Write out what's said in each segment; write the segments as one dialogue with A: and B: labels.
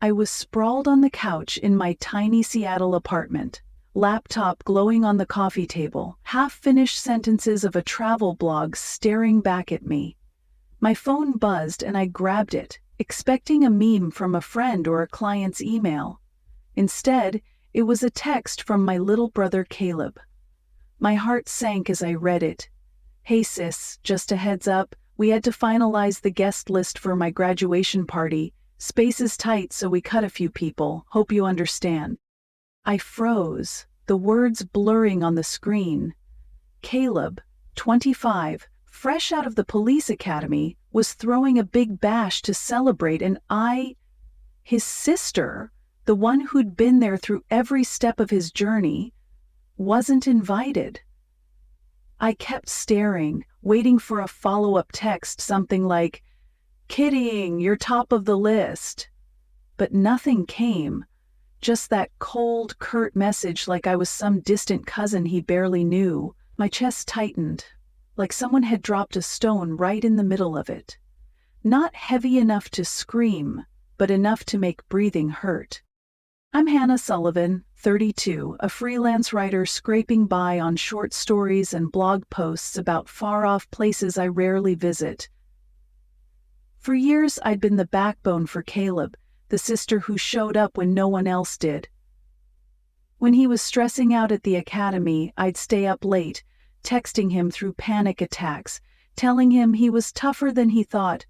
A: I was sprawled on the couch in my tiny Seattle apartment, laptop glowing on the coffee table, half-finished sentences of a travel blog staring back at me. My phone buzzed and I grabbed it, expecting a meme from a friend or a client's email. Instead, it was a text from my little brother Caleb. My heart sank as I read it. "Hey sis, just a heads up, we had to finalize the guest list for my graduation party. Space is tight, so we cut a few people. Hope you understand." I froze, the words blurring on the screen. Caleb, 25, fresh out of the police academy, was throwing a big bash to celebrate, and his sister, the one who'd been there through every step of his journey, wasn't invited. I kept staring, waiting for a follow-up text, something like, "Kidding, you're top of the list." But nothing came, just that cold, curt message like I was some distant cousin he barely knew. My chest tightened, like someone had dropped a stone right in the middle of it. Not heavy enough to scream, but enough to make breathing hurt. I'm Hannah Sullivan, 32, a freelance writer scraping by on short stories and blog posts about far-off places I rarely visit. For years, I'd been the backbone for Caleb, the sister who showed up when no one else did. When he was stressing out at the academy, I'd stay up late, texting him through panic attacks, telling him he was tougher than he thought.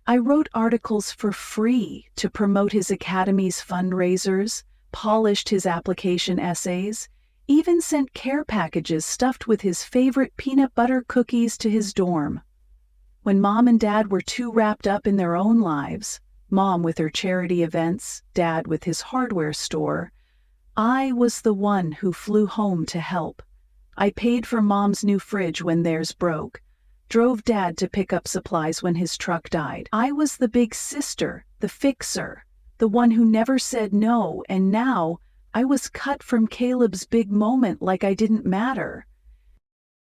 A: I wrote articles for free to promote his academy's fundraisers, polished his application essays, even sent care packages stuffed with his favorite peanut butter cookies to his dorm. When Mom and Dad were too wrapped up in their own lives, Mom with her charity events, Dad with his hardware store, I was the one who flew home to help. I paid for Mom's new fridge when theirs broke, drove Dad to pick up supplies when his truck died. I was the big sister, the fixer, the one who never said no, and now I was cut from Caleb's big moment like I didn't matter.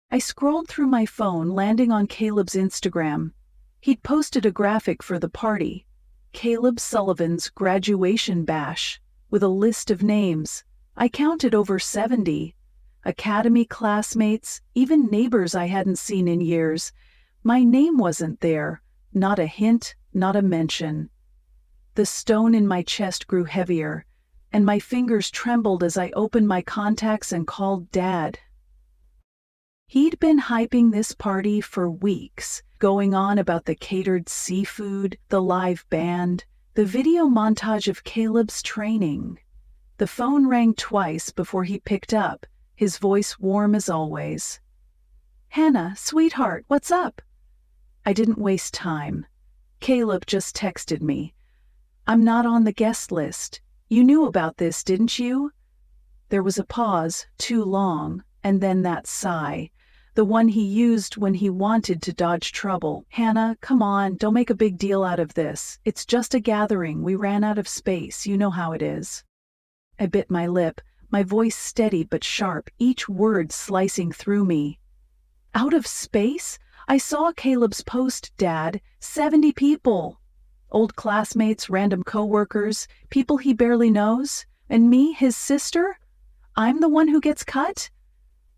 A: I scrolled through my phone, landing on Caleb's Instagram. He'd posted a graphic for the party, Caleb Sullivan's graduation bash, with a list of names. I counted over 70. Academy classmates, even neighbors I hadn't seen in years. My name wasn't there, not a hint, not a mention. The stone in my chest grew heavier, and my fingers trembled as I opened my contacts and called Dad. He'd been hyping this party for weeks, going on about the catered seafood, the live band, the video montage of Caleb's training. The phone rang twice before he picked up, his voice warm as always. "Hannah, sweetheart, what's up?" I didn't waste time. Caleb just texted me. "I'm not on the guest list. You knew about this, didn't you?" There was a pause, too long, and then that sigh, the one he used when he wanted to dodge trouble. "Hannah, come on, don't make a big deal out of this. It's just a gathering. We ran out of space. You know how it is." I bit my lip, my voice steady but sharp, each word slicing through me. "Out of space? I saw Caleb's post, Dad. 70 people. Old classmates, random coworkers, people he barely knows. And me, his sister? I'm the one who gets cut?"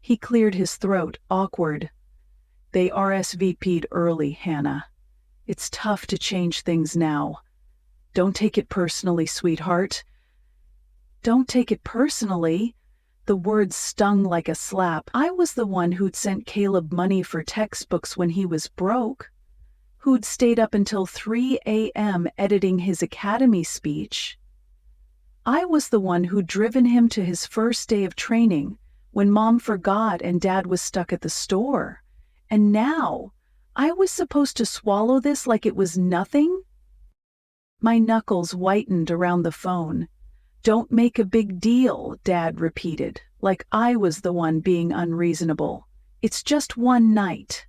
A: He cleared his throat, awkward. "They RSVP'd early, Hannah. It's tough to change things now. Don't take it personally, sweetheart." "Don't take it personally?" The words stung like a slap. I was the one who'd sent Caleb money for textbooks when he was broke, who'd stayed up until 3 a.m. editing his academy speech. I was the one who'd driven him to his first day of training when Mom forgot and Dad was stuck at the store. And now, I was supposed to swallow this like it was nothing? My knuckles whitened around the phone. "Don't make a big deal," Dad repeated, like I was the one being unreasonable. "It's just one night."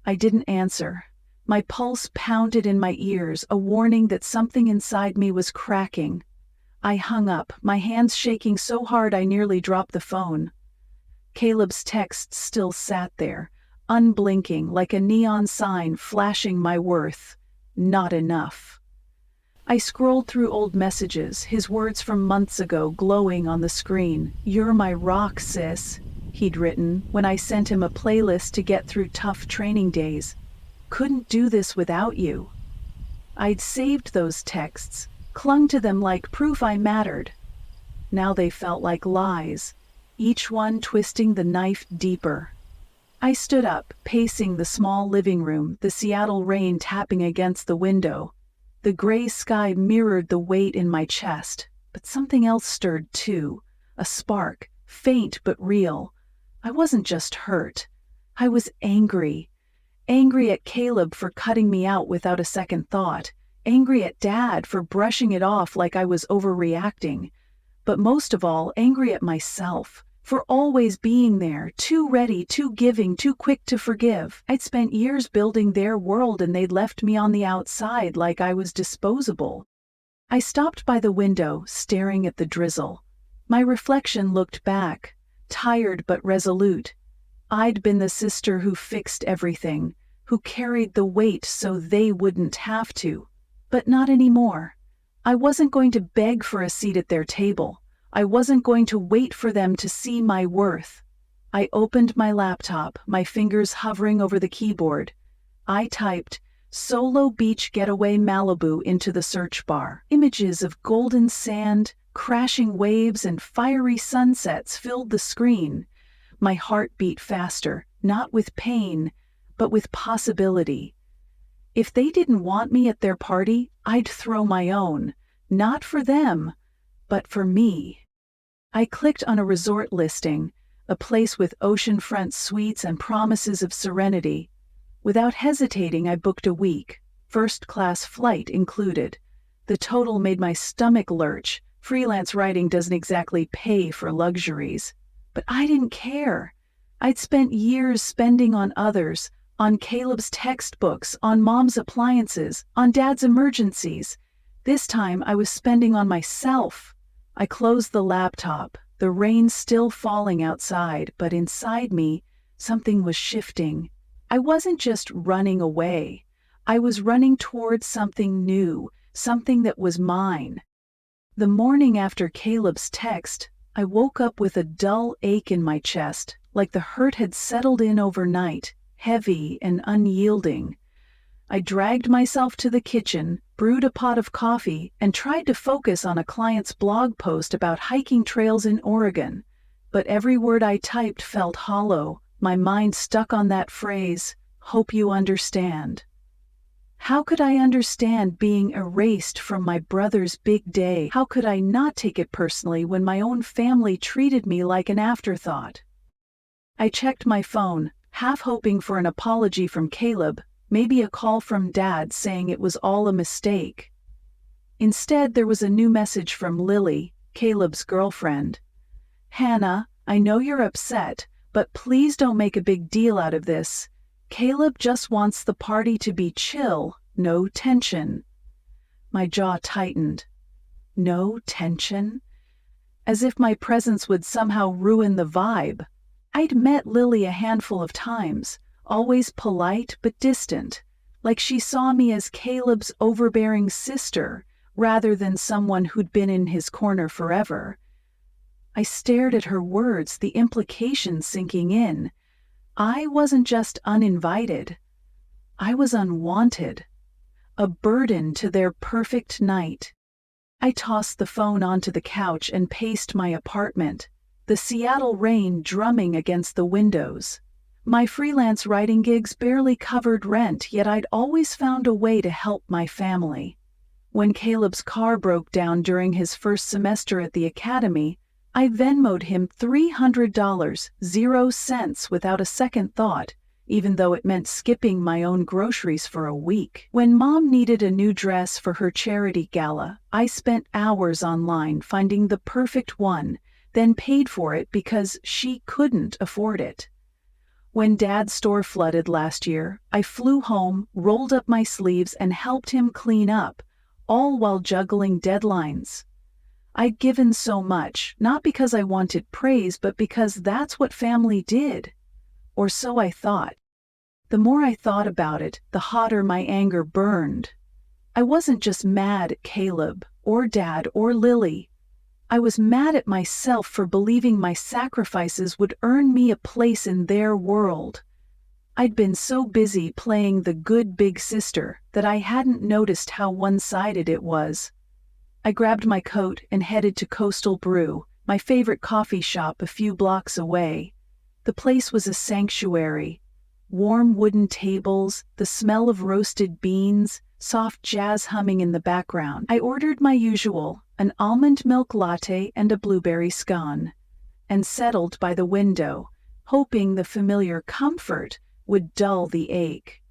A: I didn't answer. My pulse pounded in my ears, a warning that something inside me was cracking. I hung up, my hands shaking so hard I nearly dropped the phone. Caleb's text still sat there, unblinking, like a neon sign flashing my worth. Not enough. I scrolled through old messages, his words from months ago glowing on the screen. "You're my rock, sis," he'd written when I sent him a playlist to get through tough training days. "Couldn't do this without you." I'd saved those texts, clung to them like proof I mattered. Now they felt like lies, each one twisting the knife deeper. I stood up, pacing the small living room, the Seattle rain tapping against the window. The gray sky mirrored the weight in my chest, but something else stirred too, a spark, faint but real. I wasn't just hurt. I was angry. Angry at Caleb for cutting me out without a second thought. Angry at Dad for brushing it off like I was overreacting. But most of all, angry at myself for always being there, too ready, too giving, too quick to forgive. I'd spent years building their world and they'd left me on the outside like I was disposable. I stopped by the window, staring at the drizzle. My reflection looked back, tired but resolute. I'd been the sister who fixed everything, who carried the weight so they wouldn't have to. But not anymore. I wasn't going to beg for a seat at their table. I wasn't going to wait for them to see my worth. I opened my laptop, my fingers hovering over the keyboard. I typed, "Solo Beach Getaway Malibu" into the search bar. Images of golden sand, crashing waves, and fiery sunsets filled the screen. My heart beat faster, not with pain, but with possibility. If they didn't want me at their party, I'd throw my own. Not for them, but for me. I clicked on a resort listing, a place with oceanfront suites and promises of serenity. Without hesitating, I booked a week, first-class flight included. The total made my stomach lurch. Freelance writing doesn't exactly pay for luxuries. But I didn't care. I'd spent years spending on others, on Caleb's textbooks, on Mom's appliances, on Dad's emergencies. This time I was spending on myself. I closed the laptop, the rain still falling outside, but inside me, something was shifting. I wasn't just running away. I was running towards something new, something that was mine. The morning after Caleb's text, I woke up with a dull ache in my chest, like the hurt had settled in overnight, heavy and unyielding. I dragged myself to the kitchen, brewed a pot of coffee, and tried to focus on a client's blog post about hiking trails in Oregon. But every word I typed felt hollow, my mind stuck on that phrase, "Hope you understand." How could I understand being erased from my brother's big day? How could I not take it personally when my own family treated me like an afterthought? I checked my phone, half hoping for an apology from Caleb, maybe a call from Dad saying it was all a mistake. Instead, there was a new message from Lily, Caleb's girlfriend. "Hannah, I know you're upset, but please don't make a big deal out of this. Caleb just wants the party to be chill, no tension." My jaw tightened. No tension? As if my presence would somehow ruin the vibe. I'd met Lily a handful of times, always polite but distant, like she saw me as Caleb's overbearing sister rather than someone who'd been in his corner forever. I stared at her words, the implications sinking in. I wasn't just uninvited. I was unwanted. A burden to their perfect night. I tossed the phone onto the couch and paced my apartment, the Seattle rain drumming against the windows. My freelance writing gigs barely covered rent, yet I'd always found a way to help my family. When Caleb's car broke down during his first semester at the academy, I Venmo'd him $300, 0 cents without a second thought, even though it meant skipping my own groceries for a week. When Mom needed a new dress for her charity gala, I spent hours online finding the perfect one, then paid for it because she couldn't afford it. When Dad's store flooded last year, I flew home, rolled up my sleeves, and helped him clean up, all while juggling deadlines. I'd given so much, not because I wanted praise, but because that's what family did. Or so I thought. The more I thought about it, the hotter my anger burned. I wasn't just mad at Caleb, or Dad, or Lily. I was mad at myself for believing my sacrifices would earn me a place in their world. I'd been so busy playing the good big sister that I hadn't noticed how one-sided it was. I grabbed my coat and headed to Coastal Brew, my favorite coffee shop a few blocks away. The place was a sanctuary. Warm wooden tables, the smell of roasted beans, soft jazz humming in the background. I ordered my usual, an almond milk latte and a blueberry scone, and settled by the window, hoping the familiar comfort would dull the ache.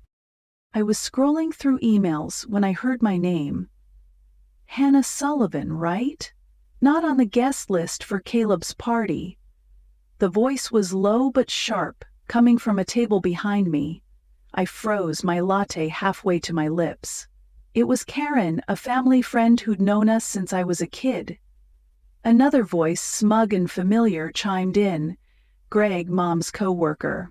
A: I was scrolling through emails when I heard my name. Hannah Sullivan, right? Not on the guest list for Caleb's party. The voice was low but sharp, coming from a table behind me. I froze, my latte halfway to my lips. It was Karen, a family friend who'd known us since I was a kid. Another voice, smug and familiar, chimed in. Greg, Mom's coworker.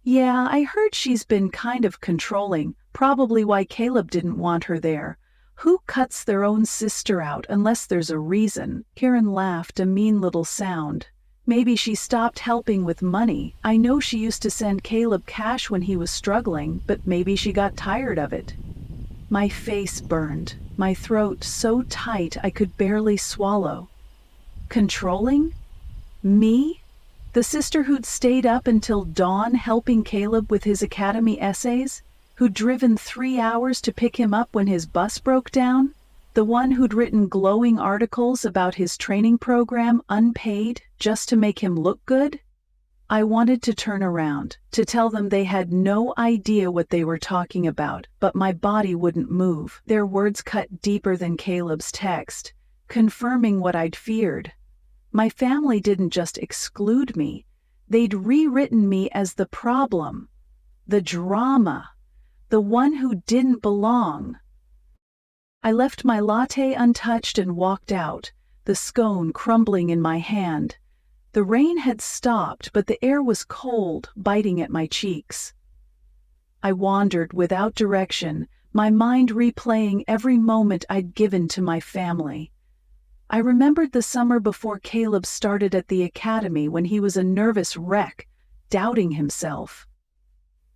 A: Yeah, I heard she's been kind of controlling, probably why Caleb didn't want her there. Who cuts their own sister out unless there's a reason? Karen laughed, a mean little sound. Maybe she stopped helping with money. I know she used to send Caleb cash when he was struggling, but maybe she got tired of it. My face burned, my throat so tight I could barely swallow. Controlling? Me? The sister who'd stayed up until dawn helping Caleb with his academy essays? Who'd driven 3 hours to pick him up when his bus broke down? The one who'd written glowing articles about his training program unpaid just to make him look good? I wanted to turn around, to tell them they had no idea what they were talking about, but my body wouldn't move. Their words cut deeper than Caleb's text, confirming what I'd feared. My family didn't just exclude me, they'd rewritten me as the problem, the drama, the one who didn't belong. I left my latte untouched and walked out, the scone crumbling in my hand. The rain had stopped, but the air was cold, biting at my cheeks. I wandered without direction, my mind replaying every moment I'd given to my family. I remembered the summer before Caleb started at the academy when he was a nervous wreck, doubting himself.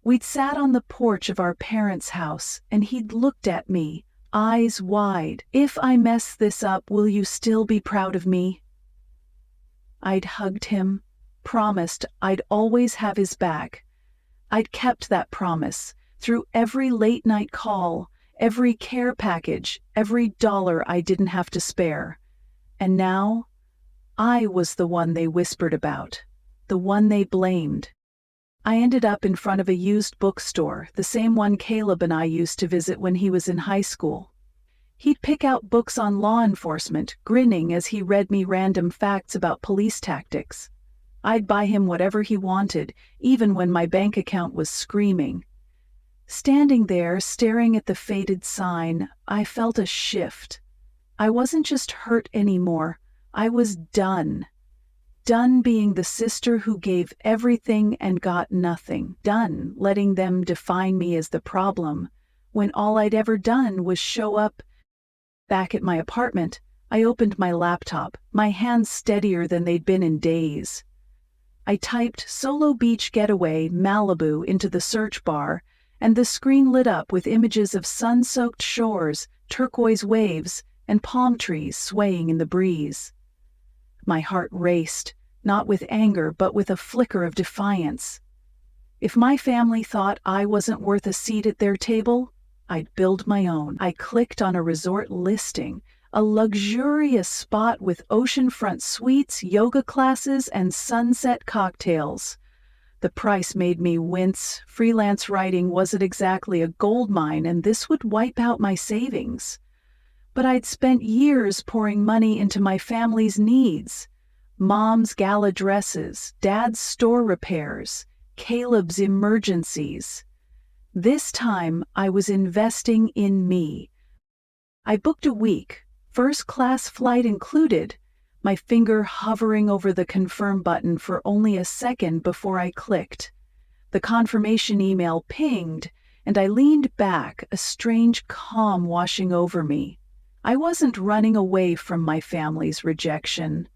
A: We'd sat on the porch of our parents' house, and he'd looked at me, eyes wide. If I mess this up, will you still be proud of me? I'd hugged him, promised I'd always have his back. I'd kept that promise through every late-night call, every care package, every dollar I didn't have to spare. And now, I was the one they whispered about, the one they blamed. I ended up in front of a used bookstore, the same one Caleb and I used to visit when he was in high school. He'd pick out books on law enforcement, grinning as he read me random facts about police tactics. I'd buy him whatever he wanted, even when my bank account was screaming. Standing there, staring at the faded sign, I felt a shift. I wasn't just hurt anymore, I was done. Done being the sister who gave everything and got nothing. Done letting them define me as the problem, when all I'd ever done was show up. Back at my apartment, I opened my laptop, my hands steadier than they'd been in days. I typed "Solo Beach Getaway, Malibu" into the search bar, and the screen lit up with images of sun-soaked shores, turquoise waves, and palm trees swaying in the breeze. My heart raced, not with anger but with a flicker of defiance. If my family thought I wasn't worth a seat at their table, I'd build my own. I clicked on a resort listing, a luxurious spot with oceanfront suites, yoga classes, and sunset cocktails. The price made me wince. Freelance writing wasn't exactly a gold mine, and this would wipe out my savings. But I'd spent years pouring money into my family's needs. Mom's gala dresses, Dad's store repairs, Caleb's emergencies. This time, I was investing in me. I booked a week, first-class flight included, my finger hovering over the confirm button for only a second before I clicked. The confirmation email pinged, and I leaned back, a strange calm washing over me. I wasn't running away from my family's rejection.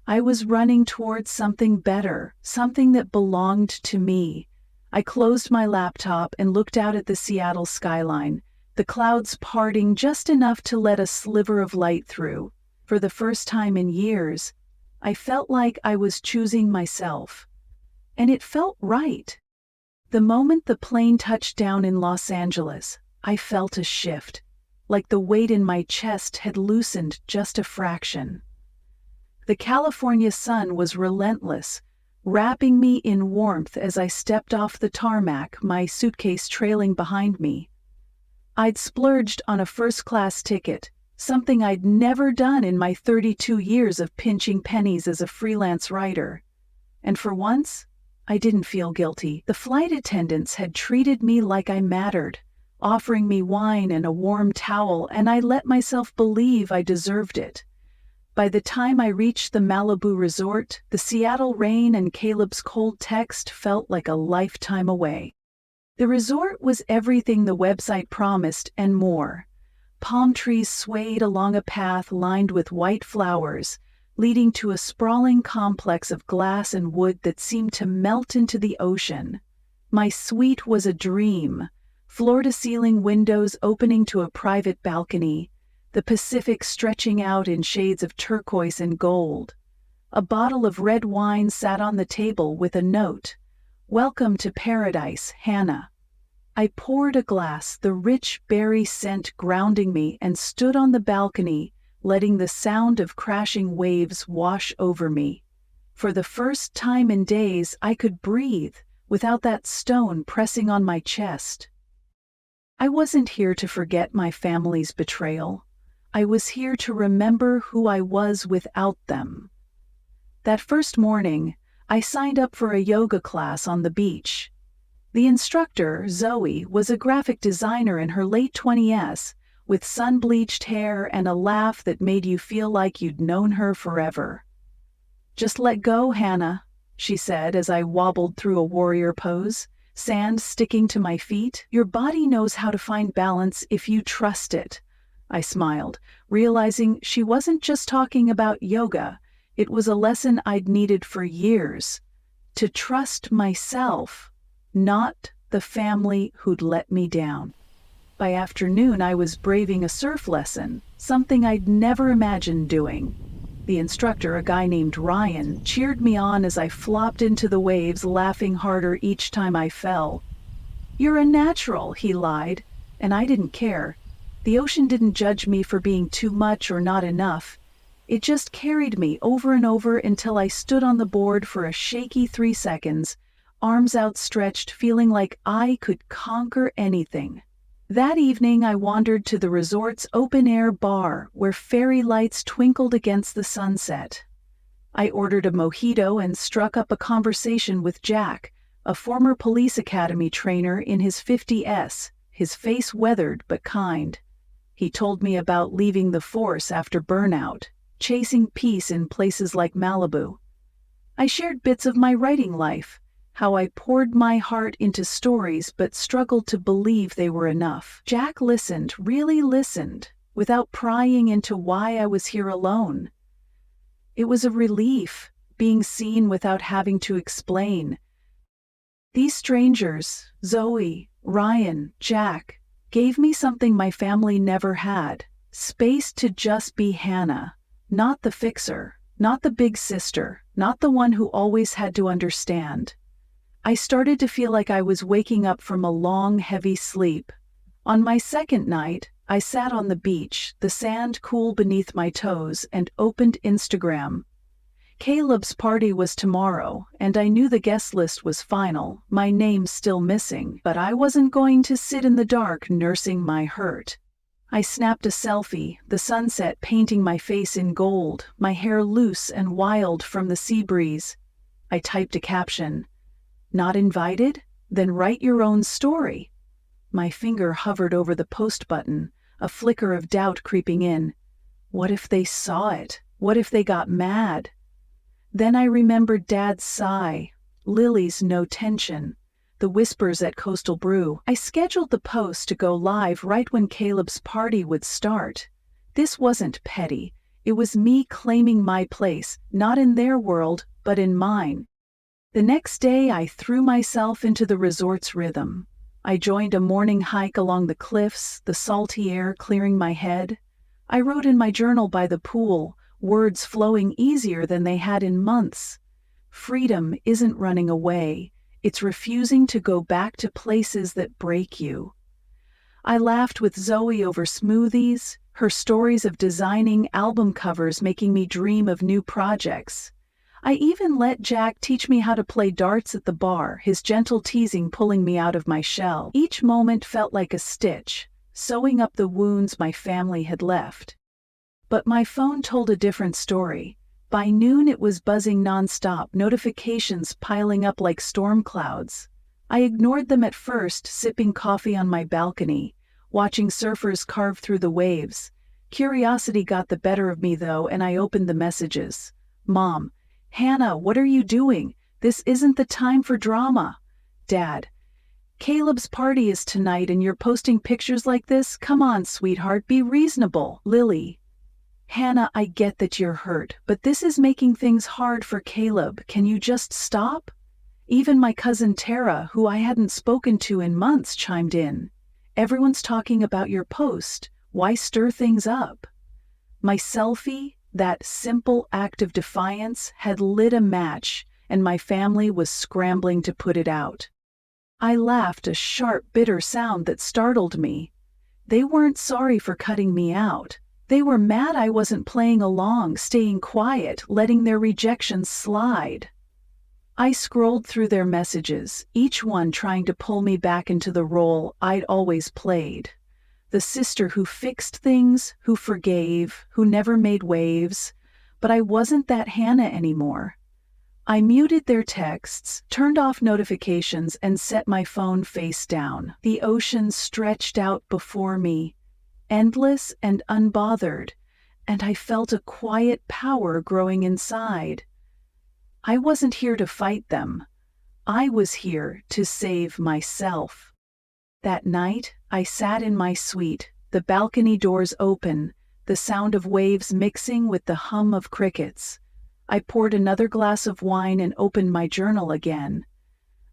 A: I was running towards something better, something that belonged to me. I closed my laptop and looked out at the Seattle skyline, the clouds parting just enough to let a sliver of light through. For the first time in years, I felt like I was choosing myself. And it felt right. The moment the plane touched down in Los Angeles, I felt a shift, like the weight in my chest had loosened just a fraction. The California sun was relentless, wrapping me in warmth as I stepped off the tarmac, my suitcase trailing behind me. I'd splurged on a first-class ticket, something I'd never done in my 32 years of pinching pennies as a freelance writer. And for once, I didn't feel guilty. The flight attendants had treated me like I mattered, offering me wine and a warm towel, and I let myself believe I deserved it. By the time I reached the Malibu resort, the Seattle rain and Caleb's cold text felt like a lifetime away. The resort was everything the website promised and more. Palm trees swayed along a path lined with white flowers, leading to a sprawling complex of glass and wood that seemed to melt into the ocean. My suite was a dream, floor-to-ceiling windows opening to a private balcony, the Pacific stretching out in shades of turquoise and gold. A bottle of red wine sat on the table with a note, "Welcome to paradise, Hannah." I poured a glass, the rich berry scent grounding me, and stood on the balcony, letting the sound of crashing waves wash over me. For the first time in days, I could breathe without that stone pressing on my chest. I wasn't here to forget my family's betrayal. I was here to remember who I was without them. That first morning, I signed up for a yoga class on the beach. The instructor, Zoe, was a graphic designer in her late 20s, with sun-bleached hair and a laugh that made you feel like you'd known her forever. "Just let go, Hannah," she said as I wobbled through a warrior pose, sand sticking to my feet. "Your body knows how to find balance if you trust it." I smiled, realizing she wasn't just talking about yoga. It was a lesson I'd needed for years. To trust myself, not the family who'd let me down. By afternoon, I was braving a surf lesson, something I'd never imagined doing. The instructor, a guy named Ryan, cheered me on as I flopped into the waves, laughing harder each time I fell. "You're a natural," he lied, and I didn't care. The ocean didn't judge me for being too much or not enough. It just carried me over and over until I stood on the board for a shaky 3 seconds, arms outstretched, feeling like I could conquer anything. That evening, I wandered to the resort's open-air bar, where fairy lights twinkled against the sunset. I ordered a mojito and struck up a conversation with Jack, a former police academy trainer in his 50s, his face weathered but kind. He told me about leaving the force after burnout, chasing peace in places like Malibu. I shared bits of my writing life, how I poured my heart into stories but struggled to believe they were enough. Jack listened, really listened, without prying into why I was here alone. It was a relief, being seen without having to explain. These strangers, Zoe, Ryan, Jack, gave me something my family never had: space to just be Hannah, not the fixer, not the big sister, not the one who always had to understand. I started to feel like I was waking up from a long, heavy sleep. On my second night, I sat on the beach, the sand cool beneath my toes, and opened Instagram. Caleb's party was tomorrow, and I knew the guest list was final, my name still missing, but I wasn't going to sit in the dark nursing my hurt. I snapped a selfie, the sunset painting my face in gold, my hair loose and wild from the sea breeze. I typed a caption, "Not invited? Then write your own story." My finger hovered over the post button, a flicker of doubt creeping in. What if they saw it? What if they got mad? Then I remembered Dad's sigh, Lily's no tension, the whispers at Coastal Brew. I scheduled the post to go live right when Caleb's party would start. This wasn't petty. It was me claiming my place, not in their world, but in mine. The next day, I threw myself into the resort's rhythm. I joined a morning hike along the cliffs, the salty air clearing my head. I wrote in my journal by the pool, words flowing easier than they had in months. Freedom isn't running away. It's refusing to go back to places that break you. I laughed with Zoe over smoothies, her stories of designing album covers making me dream of new projects. I even let Jack teach me how to play darts at the bar, his gentle teasing pulling me out of my shell. Each moment felt like a stitch, sewing up the wounds my family had left. But my phone told a different story. By noon it was buzzing nonstop, notifications piling up like storm clouds. I ignored them at first, sipping coffee on my balcony, watching surfers carve through the waves. Curiosity got the better of me though, and I opened the messages. Mom, Hannah, what are you doing? This isn't the time for drama. Dad, Caleb's party is tonight and you're posting pictures like this? Come on, sweetheart, be reasonable. Lily, Hannah, I get that you're hurt, but this is making things hard for Caleb. Can you just stop? Even my cousin Tara, who I hadn't spoken to in months, chimed in. Everyone's talking about your post. Why stir things up? My selfie, that simple act of defiance, had lit a match, and my family was scrambling to put it out. I laughed, a sharp, bitter sound that startled me. They weren't sorry for cutting me out. They were mad I wasn't playing along, staying quiet, letting their rejections slide. I scrolled through their messages, each one trying to pull me back into the role I'd always played. The sister who fixed things, who forgave, who never made waves. But I wasn't that Hannah anymore. I muted their texts, turned off notifications, and set my phone face down. The ocean stretched out before me, endless and unbothered, and I felt a quiet power growing inside. I wasn't here to fight them. I was here to save myself. That night, I sat in my suite, the balcony doors open, the sound of waves mixing with the hum of crickets. I poured another glass of wine and opened my journal again.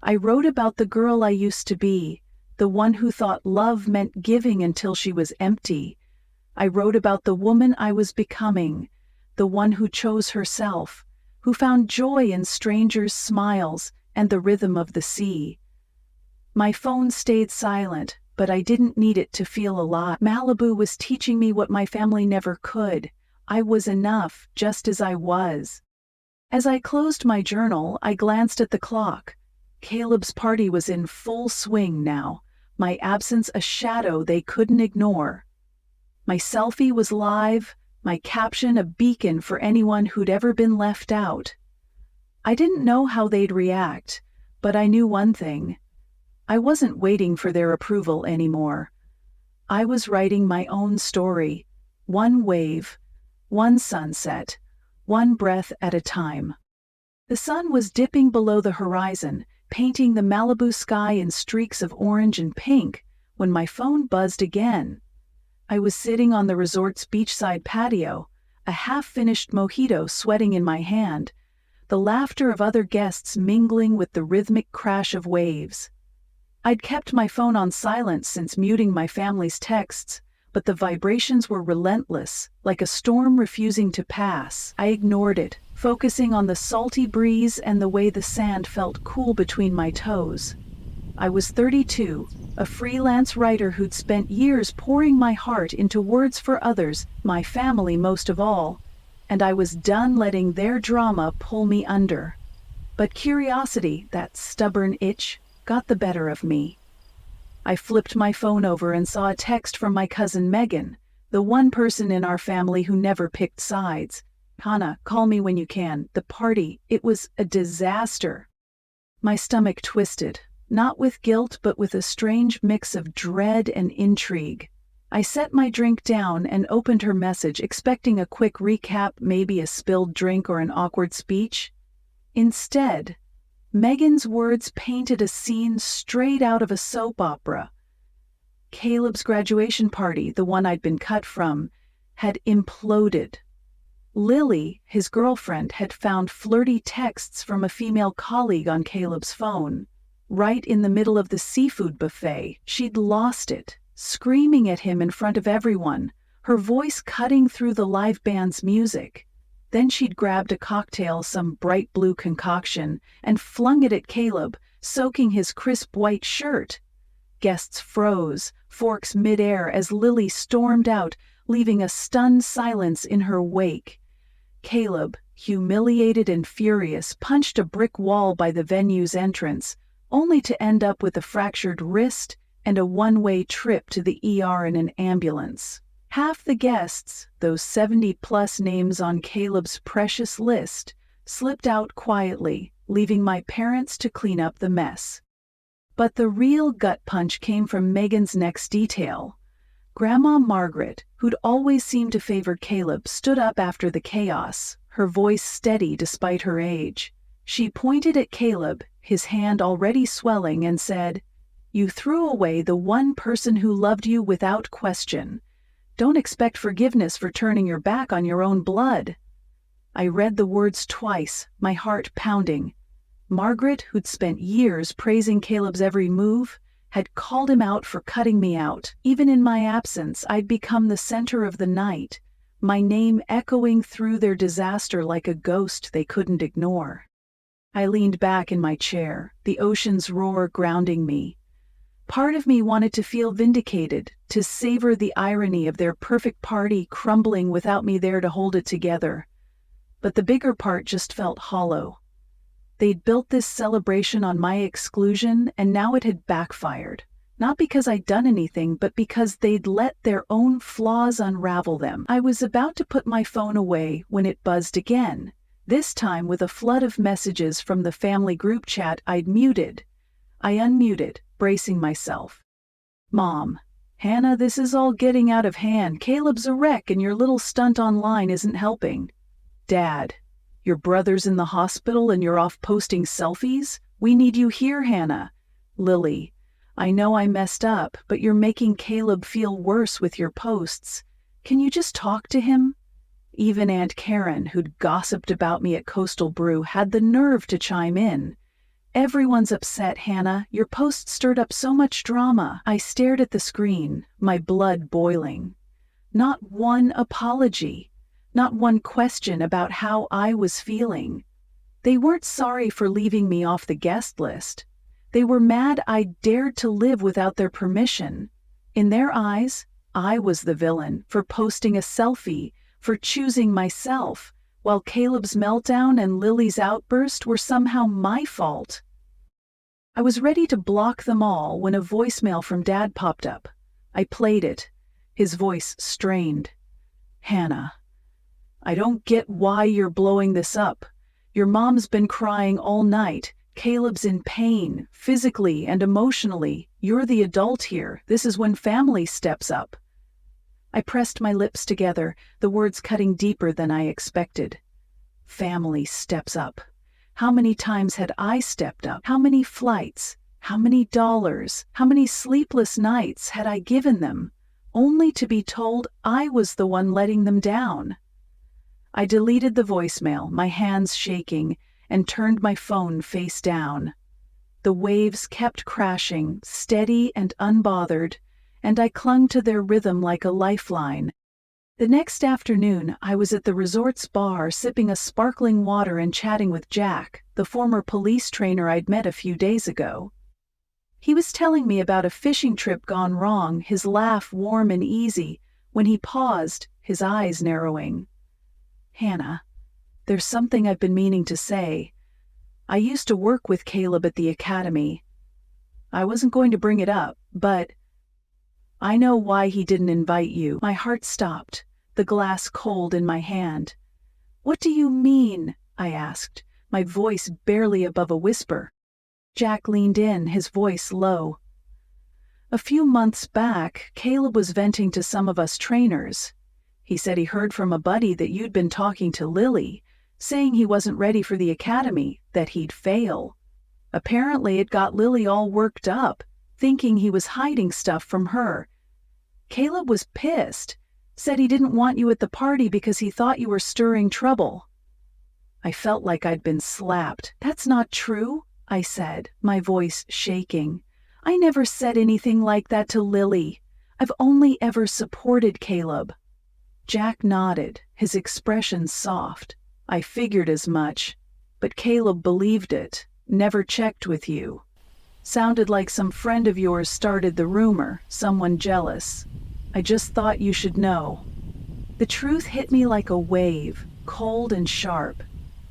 A: I wrote about the girl I used to be, the one who thought love meant giving until she was empty. I wrote about the woman I was becoming, the one who chose herself, who found joy in strangers' smiles and the rhythm of the sea. My phone stayed silent, but I didn't need it to feel alive. Malibu was teaching me what my family never could. I was enough, just as I was. As I closed my journal, I glanced at the clock. Caleb's party was in full swing now, my absence a shadow they couldn't ignore. My selfie was live, my caption a beacon for anyone who'd ever been left out. I didn't know how they'd react, but I knew one thing. I wasn't waiting for their approval anymore. I was writing my own story, one wave, one sunset, one breath at a time. The sun was dipping below the horizon, painting the Malibu sky in streaks of orange and pink, when my phone buzzed again. I was sitting on the resort's beachside patio, a half-finished mojito sweating in my hand, the laughter of other guests mingling with the rhythmic crash of waves. I'd kept my phone on silent since muting my family's texts, but the vibrations were relentless, like a storm refusing to pass. I ignored it, focusing on the salty breeze and the way the sand felt cool between my toes. I was 32, a freelance writer who'd spent years pouring my heart into words for others, my family most of all, and I was done letting their drama pull me under. But curiosity, that stubborn itch, got the better of me. I flipped my phone over and saw a text from my cousin Megan, the one person in our family who never picked sides. Hannah, call me when you can. The party, it was a disaster. My stomach twisted, not with guilt but with a strange mix of dread and intrigue. I set my drink down and opened her message, expecting a quick recap, maybe a spilled drink or an awkward speech. Instead, Megan's words painted a scene straight out of a soap opera. Caleb's graduation party, the one I'd been cut from, had imploded. Lily, his girlfriend, had found flirty texts from a female colleague on Caleb's phone. Right in the middle of the seafood buffet, she'd lost it, screaming at him in front of everyone, her voice cutting through the live band's music. Then she'd grabbed a cocktail, some bright blue concoction, and flung it at Caleb, soaking his crisp white shirt. Guests froze, forks midair as Lily stormed out, leaving a stunned silence in her wake. Caleb, humiliated and furious, punched a brick wall by the venue's entrance, only to end up with a fractured wrist and a one-way trip to the ER in an ambulance. Half the guests, those 70-plus names on Caleb's precious list, slipped out quietly, leaving my parents to clean up the mess. But the real gut punch came from Megan's next detail. Grandma Margaret, who'd always seemed to favor Caleb, stood up after the chaos, her voice steady despite her age. She pointed at Caleb, his hand already swelling, and said, "You threw away the one person who loved you without question. Don't expect forgiveness for turning your back on your own blood." I read the words twice, my heart pounding. Margaret, who'd spent years praising Caleb's every move, had called him out for cutting me out. Even in my absence, I'd become the center of the night, my name echoing through their disaster like a ghost they couldn't ignore. I leaned back in my chair, the ocean's roar grounding me. Part of me wanted to feel vindicated, to savor the irony of their perfect party crumbling without me there to hold it together. But the bigger part just felt hollow. They'd built this celebration on my exclusion, and now it had backfired. Not because I'd done anything, but because they'd let their own flaws unravel them. I was about to put my phone away when it buzzed again, this time with a flood of messages from the family group chat I'd muted. I unmuted, bracing myself. "Mom, Hannah, this is all getting out of hand. Caleb's a wreck and your little stunt online isn't helping. Dad, your brother's in the hospital and you're off posting selfies? We need you here, Hannah." Lily, "I know I messed up, but you're making Caleb feel worse with your posts. Can you just talk to him?" Even Aunt Karen, who'd gossiped about me at Coastal Brew, had the nerve to chime in. "Everyone's upset, Hannah. Your post stirred up so much drama." I stared at the screen, my blood boiling. Not one apology. Not one question about how I was feeling. They weren't sorry for leaving me off the guest list. They were mad I dared to live without their permission. In their eyes, I was the villain for posting a selfie, for choosing myself, while Caleb's meltdown and Lily's outburst were somehow my fault. I was ready to block them all when a voicemail from Dad popped up. I played it, his voice strained. "Hannah, I don't get why you're blowing this up. Your mom's been crying all night. Caleb's in pain, physically and emotionally. You're the adult here. This is when family steps up." I pressed my lips together, the words cutting deeper than I expected. Family steps up. How many times had I stepped up? How many flights? How many dollars? How many sleepless nights had I given them, only to be told I was the one letting them down? I deleted the voicemail, my hands shaking, and turned my phone face down. The waves kept crashing, steady and unbothered, and I clung to their rhythm like a lifeline. The next afternoon, I was at the resort's bar sipping a sparkling water and chatting with Jack, the former police trainer I'd met a few days ago. He was telling me about a fishing trip gone wrong, his laugh warm and easy, when he paused, his eyes narrowing. "Hannah, there's something I've been meaning to say. I used to work with Caleb at the academy. I wasn't going to bring it up, but I know why he didn't invite you." My heart stopped, the glass cold in my hand. "What do you mean?" I asked, my voice barely above a whisper. Jack leaned in, his voice low. "A few months back, Caleb was venting to some of us trainers. He said he heard from a buddy that you'd been talking to Lily, saying he wasn't ready for the academy, that he'd fail. Apparently it got Lily all worked up, thinking he was hiding stuff from her. Caleb was pissed, said he didn't want you at the party because he thought you were stirring trouble. I felt like I'd been slapped. That's not true, I said, my voice shaking. I never said anything like that to Lily. I've only ever supported Caleb. Jack nodded, his expression soft. I figured as much, but Caleb believed it, never checked with you. Sounded like some friend of yours started the rumor, someone jealous. I just thought you should know. The truth hit me like a wave, cold and sharp.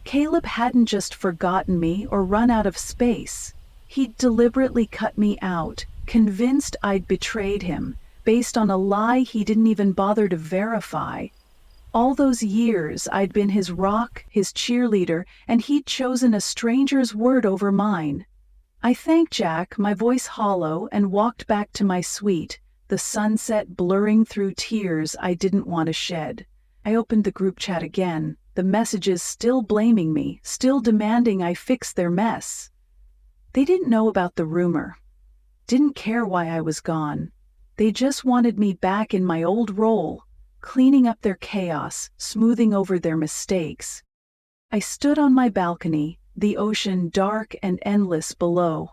A: Caleb hadn't just forgotten me or run out of space. He'd deliberately cut me out, convinced I'd betrayed him, based on a lie he didn't even bother to verify. All those years I'd been his rock, his cheerleader, and he'd chosen a stranger's word over mine. I thanked Jack, my voice hollow, and walked back to my suite, the sunset blurring through tears I didn't want to shed. I opened the group chat again, the messages still blaming me, still demanding I fix their mess. They didn't know about the rumor, didn't care why I was gone. They just wanted me back in my old role, cleaning up their chaos, smoothing over their mistakes. I stood on my balcony, the ocean dark and endless below.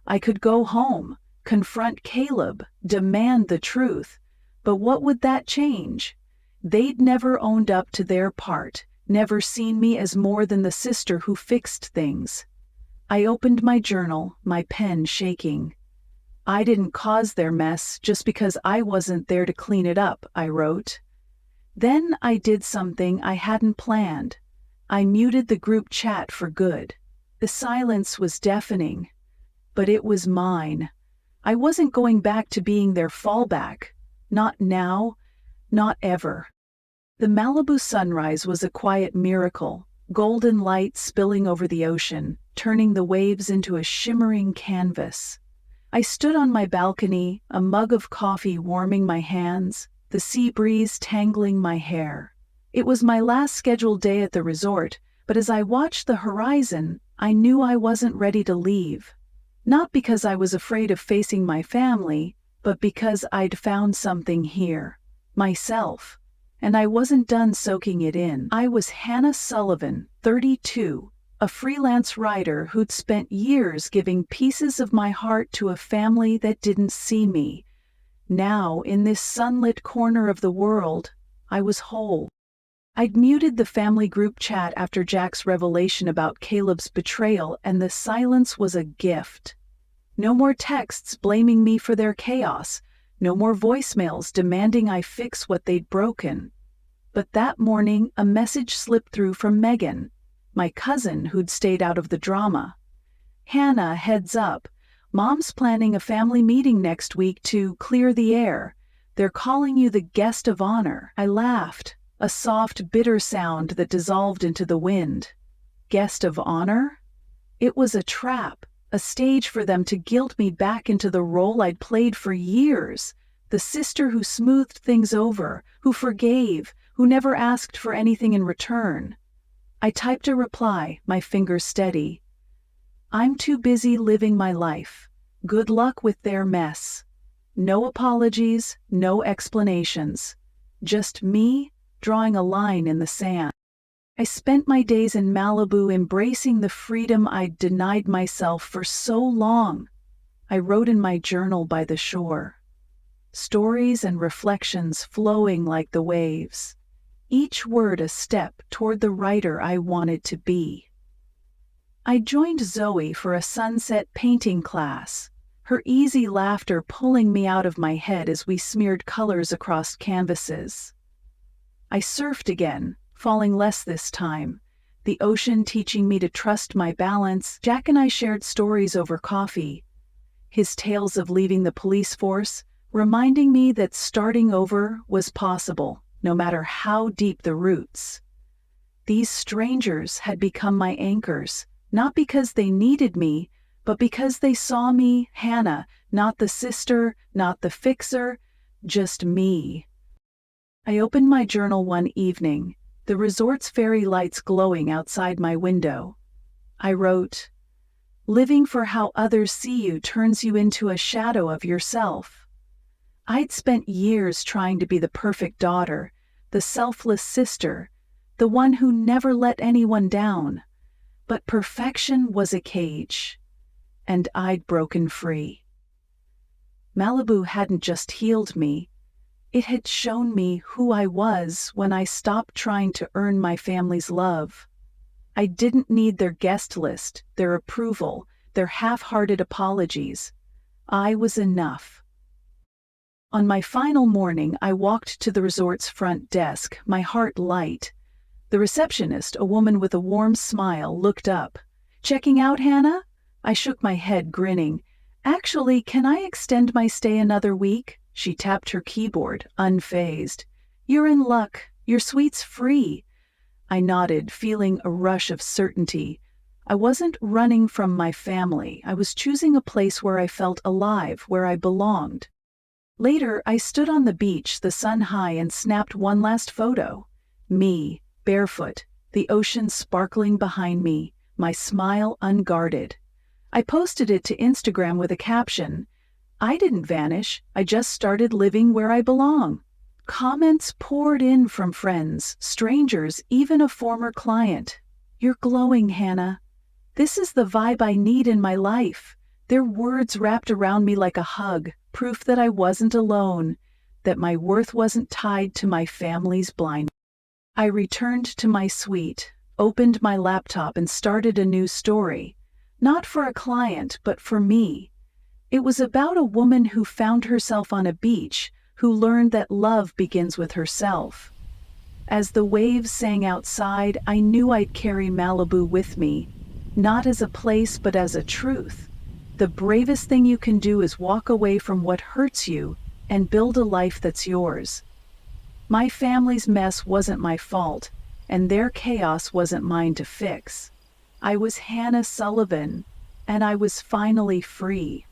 A: I could go home, confront Caleb, demand the truth. But what would that change? They'd never owned up to their part, never seen me as more than the sister who fixed things. I opened my journal, my pen shaking. I didn't cause their mess just because I wasn't there to clean it up, I wrote. Then I did something I hadn't planned. I muted the group chat for good. The silence was deafening, but it was mine. I wasn't going back to being their fallback. Not now, not ever. The Malibu sunrise was a quiet miracle, golden light spilling over the ocean, turning the waves into a shimmering canvas. I stood on my balcony, a mug of coffee warming my hands, the sea breeze tangling my hair. It was my last scheduled day at the resort, but as I watched the horizon, I knew I wasn't ready to leave. Not because I was afraid of facing my family, but because I'd found something here, myself. And I wasn't done soaking it in. I was Hannah Sullivan, 32, a freelance writer who'd spent years giving pieces of my heart to a family that didn't see me. Now, in this sunlit corner of the world, I was whole. I'd muted the family group chat after Jack's revelation about Caleb's betrayal, and the silence was a gift. No more texts blaming me for their chaos, no more voicemails demanding I fix what they'd broken. But that morning, a message slipped through from Megan, my cousin who'd stayed out of the drama. Hannah, heads up. Mom's planning a family meeting next week to clear the air. They're calling you the guest of honor. I laughed, a soft, bitter sound that dissolved into the wind. Guest of honor? It was a trap, a stage for them to guilt me back into the role I'd played for years. The sister who smoothed things over, who forgave, who never asked for anything in return. I typed a reply, my fingers steady. I'm too busy living my life. Good luck with their mess. No apologies, no explanations. Just me, drawing a line in the sand. I spent my days in Malibu embracing the freedom I'd denied myself for so long. I wrote in my journal by the shore. Stories and reflections flowing like the waves. Each word a step toward the writer I wanted to be. I joined Zoe for a sunset painting class, her easy laughter pulling me out of my head as we smeared colors across canvases. I surfed again, falling less this time, the ocean teaching me to trust my balance. Jack and I shared stories over coffee, his tales of leaving the police force, reminding me that starting over was possible, no matter how deep the roots. These strangers had become my anchors, not because they needed me, but because they saw me, Hannah, not the sister, not the fixer, just me. I opened my journal one evening, the resort's fairy lights glowing outside my window. I wrote, Living for how others see you turns you into a shadow of yourself. I'd spent years trying to be the perfect daughter, the selfless sister, the one who never let anyone down. But perfection was a cage, and I'd broken free. Malibu hadn't just healed me, it had shown me who I was when I stopped trying to earn my family's love. I didn't need their guest list, their approval, their half-hearted apologies. I was enough. On my final morning, I walked to the resort's front desk, my heart light. The receptionist, a woman with a warm smile, looked up. "Checking out, Hannah?" I shook my head, grinning. "Actually, can I extend my stay another week?" She tapped her keyboard, unfazed. "You're in luck. Your suite's free." I nodded, feeling a rush of certainty. I wasn't running from my family. I was choosing a place where I felt alive, where I belonged. Later, I stood on the beach, the sun high, and snapped one last photo. Me, barefoot, the ocean sparkling behind me, my smile unguarded. I posted it to Instagram with a caption, "I didn't vanish, I just started living where I belong." Comments poured in from friends, strangers, even a former client. "You're glowing, Hannah. This is the vibe I need in my life." Their words wrapped around me like a hug, proof that I wasn't alone, that my worth wasn't tied to my family's blind. I returned to my suite, opened my laptop, and started a new story. Not for a client, but for me. It was about a woman who found herself on a beach, who learned that love begins with herself. As the waves sang outside, I knew I'd carry Malibu with me, not as a place but as a truth. The bravest thing you can do is walk away from what hurts you and build a life that's yours. My family's mess wasn't my fault, and their chaos wasn't mine to fix. I was Hannah Sullivan, and I was finally free.